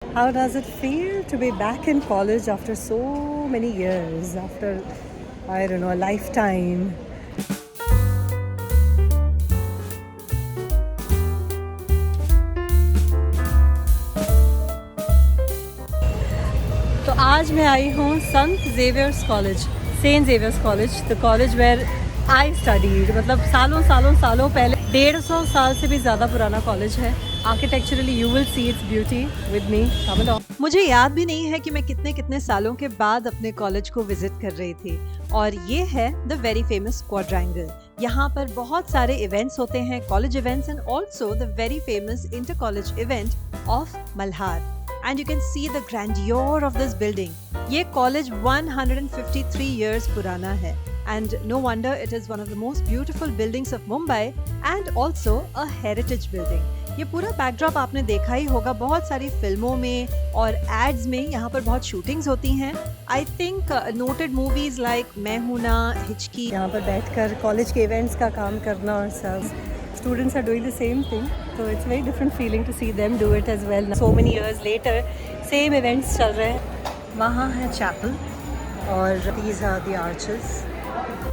How does it feel to be back in college after so many years, after, I don't know, a lifetime? तो आज मैं आई हूँ Sant Xavier's College, Saint Xavier's College, the college where I studied. मतलब सालों सालों सालों पहले, 150 साल से भी ज़्यादा पुराना कॉलेज है। Architecturally you will see its beauty with me. Come on. मुझे याद भी नहीं है कि मैं कितने कितने सालों के बाद अपने कॉलेज को विजिट कर रही थी, और ये है द वेरी फेमस क्वाड्रेंगल। यहाँ पर बहुत सारे इवेंट्स होते हैं, college events and also the very famous inter college event of Malhar. And you can see the grandeur of this building. ये कॉलेज 153 years पुराना है, and no wonder it is one of the most beautiful buildings of Mumbai and also a heritage building. ये पूरा backdrop आपने देखा ही होगा, बहुत सारी फिल्मों में और एड्स में यहाँ पर बहुत शूटिंग्स होती हैं। I think noted movies like मैं हूं ना, हिचकी। यहाँ पर बैठकर कॉलेज के इवेंट्स का काम करना, और सब students are doing the same thing, so it's a very different feeling to see them do it as well. So many years later, same events चल रहे हैं। वहाँ है chapel और these are the arches.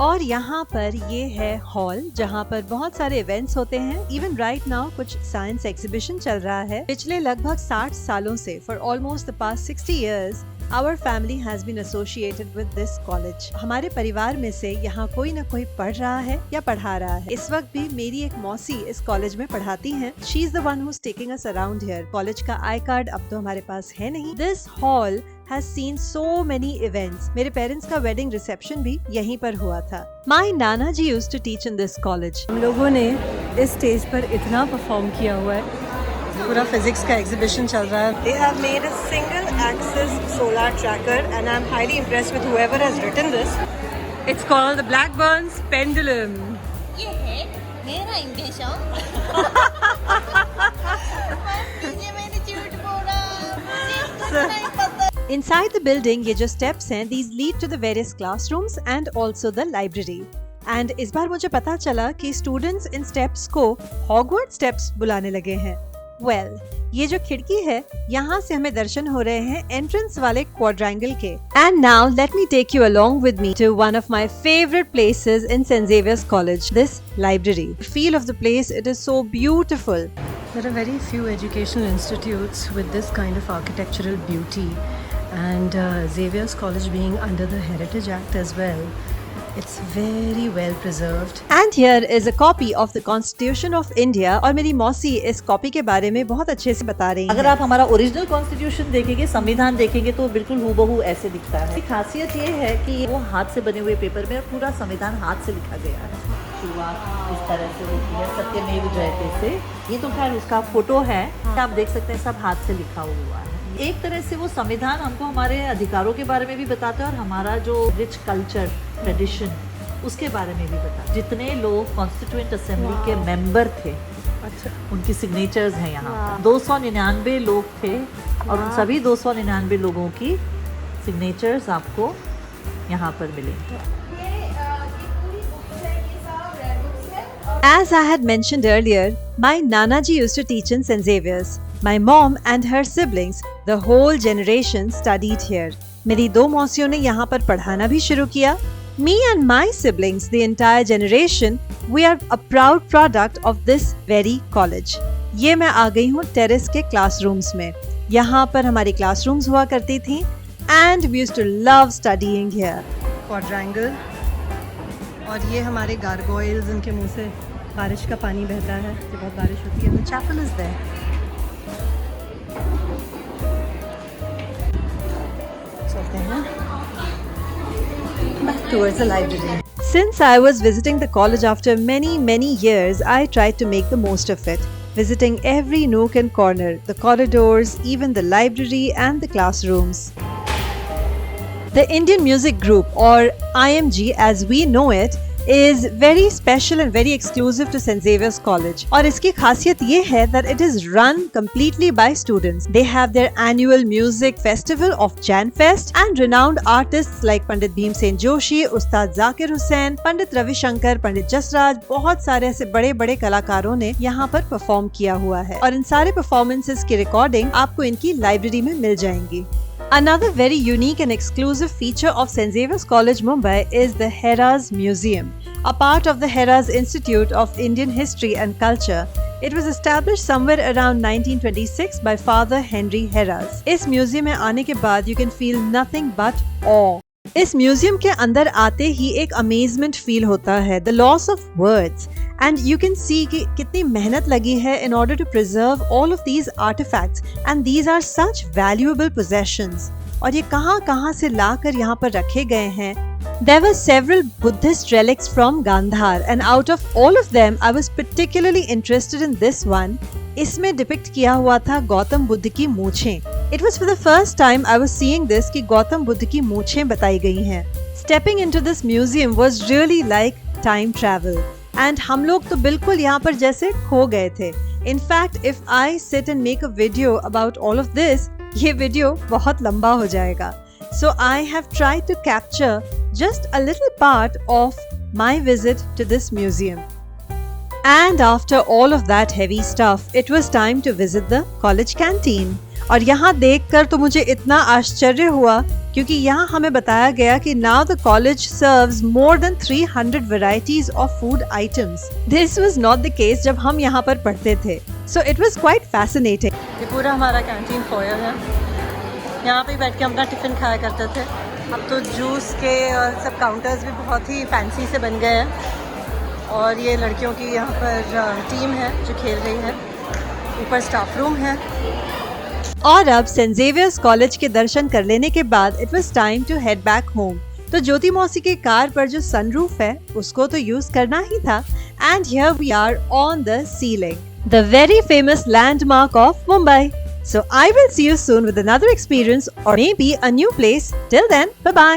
और यहाँ पर ये है हॉल, जहाँ पर बहुत सारे इवेंट्स होते हैं। इवन राइट नाउ कुछ साइंस एग्जीबिशन चल रहा है। पिछले लगभग 60 सालों से, for almost the past 60 years, our family has been associated with this college. हमारे परिवार में से यहाँ कोई न कोई पढ़ रहा है या पढ़ा रहा है। इस वक्त भी मेरी एक मौसी इस कॉलेज में पढ़ाती हैं। She is the one who is taking us around here. College का आई कार्ड अब तो हमारे पास है नहीं। This hall has seen so many events. मेरे पेरेंट्स का वेडिंग रिसेप्शन भी यहीं पर हुआ था। My Nana ji used to teach in this college. हम लोगों ने इस स्टेज पर इतना परफॉर्म किया हुआ है। पूरा फिजिक्स का एग्जीबिशन चल रहा है। They have made a single axis solar tracker and I'm highly impressed with whoever has written this. It's called the Blackburn's pendulum. ये है मेरा इंडेशन। मैंने झूठ बोला, मुझे कुछ नहीं पता। Inside the building ये जो steps हैं, these lead to the various classrooms and also the library. And इस बार मुझे पता चला कि students इन steps को Hogwarts steps बुलाने लगे हैं। Well, ये जो खिड़की है, यहाँ से हमें दर्शन हो रहे हैं एंट्रेंस वाले क्वाड्रेंगल के। And now let me take you along with me to one of my favorite places in St. Xavier's College, this library. The feel of the place, it is so beautiful. There are very few educational institutes with this kind of architectural beauty, and Xavier's College being under the Heritage Act as well, it's very well preserved. And here is a copy of the Constitution of India, और मेरी मौसी इस copy के बारे में बहुत अच्छे से बता रही अगर हैं। आप हमारा ओरिजिनल कॉन्स्टिट्यूशन देखेंगे, संविधान देखेंगे, तो बिल्कुल हूबहू ऐसे दिखता है। खासियत ये है कि वो हाथ से बने हुए पेपर में पूरा संविधान हाथ से लिखा गया है। शुरुआत इस तरह से होती है, सत्यमेव जयते से। ये तो खैर उसका फोटो है, आप देख सकते हैं, सब हाथ से लिखा हुआ है। एक तरह से वो संविधान हमको हमारे अधिकारों के बारे में भी बताता है और हमारा जो रिच कल्चर ट्रेडिशन उसके बारे में भी बताता है। जितने लोग कॉन्स्टिट्यूएंट असेंबली के मेंबर थे, अच्छा, उनकी सिग्नेचर्स हैं यहाँ। 299 लोग थे और उन सभी 299 लोगों की सिग्नेचर्स आपको यहाँ पर मिलेंगे। As I had mentioned earlier, my Nana ji used to teach in St. Xavier's. My mom and her siblings, the whole generation studied here. मेरी दो मौसियों ने यहाँ पर पढ़ाना भी शुरू किया। Me and my siblings, the entire generation, we are a proud product of this very college. ये मैं आ गई हूँ टेरेस के क्लासरूम्स में। यहाँ पर हमारी क्लासरूम्स हुआ करती थी, and we used to love studying here. Quadrangle, और ये हमारे गार्गोइल्स, उनके मुंह से बारिश का पानी बहता है जब बहुत बारिश होती है। The chapel is there. चलते हैं back towards the library. Since I was visiting the college after many years, I tried to make the most of it, visiting every nook and corner, the corridors, even the library and the classrooms. The Indian Music Group, or IMG as we know it, is very special and very exclusive to St. Xavier's College. और इसकी खासियत ये है that it is run completely by students. They have their annual music festival of JanFest and renowned artists like Pandit Bhimsen Joshi, Ustad Zakir Hussain, Pandit Ravi Shankar, Pandit Jasraj, बहुत सारे ऐसे बड़े बड़े कलाकारों ने यहाँ पर परफॉर्म किया हुआ है और इन सारे परफॉर्मेंसेस की रिकॉर्डिंग आपको इनकी लाइब्रेरी में मिल जाएंगी. Another very unique and exclusive feature of St. Xavier's College Mumbai is the Heras Museum, a part of the Heras Institute of Indian History and Culture. It was established somewhere around 1926 by Father Henry Heras. इस museum में आने के बाद you can feel nothing but awe. इस museum के अंदर आते ही एक अमेजमेंट फील होता है, the loss of words. And you can see कि कितनी मेहनत लगी है in order to preserve all of these artifacts, and these are such valuable possessions. और ये कहाँ से लाकर यहाँ पर रखे गए हैं. There were several Buddhist relics from Gandhar, and out of all of them, I was particularly interested in this one. इसमें डिपिक्ट किया हुआ था गौतम बुद्ध की मूंछें. It was for the first time I was seeing this कि गौतम बुद्ध की मूंछें बताई गई हैं. Stepping into this museum was really like time travel. And हम लोग तो बिल्कुल यहाँ पर जैसे खो गए थे. In fact, if I sit and make a video about all of this, ये वीडियो बहुत लंबा हो जाएगा. So I have tried to capture just a little part of my visit to this museum. And after all of that heavy stuff, it was time to visit the college canteen. और यहाँ देखकर तो मुझे इतना आश्चर्य हुआ क्योंकि यहाँ हमें बताया गया कि now the college serves more than 300 varieties of food items. This was not the case जब हम यहाँ पर पढ़ते थे. So it was quite fascinating. ये पूरा हमारा कैंटीन फोयर है. यहाँ पे बैठ के हम अपना टिफिन खाया करते थे. अब तो जूस के और सब काउंटर्स भी बहुत ही फैंसी से बन गए हैं. और ये लड़कियों की यहाँ पर टीम है जो खेल रही है. ऊपर स्टाफ रूम है. और अब सेंट जेवियर्स कॉलेज के दर्शन कर लेने के बाद it was time to head back home. तो ज्योति मौसी की कार पर जो सनरूफ है उसको तो यूज करना ही था. And here we are on the sea link, the very famous landmark of Mumbai. So I will see you soon with another experience or maybe a new place. Till then, bye bye.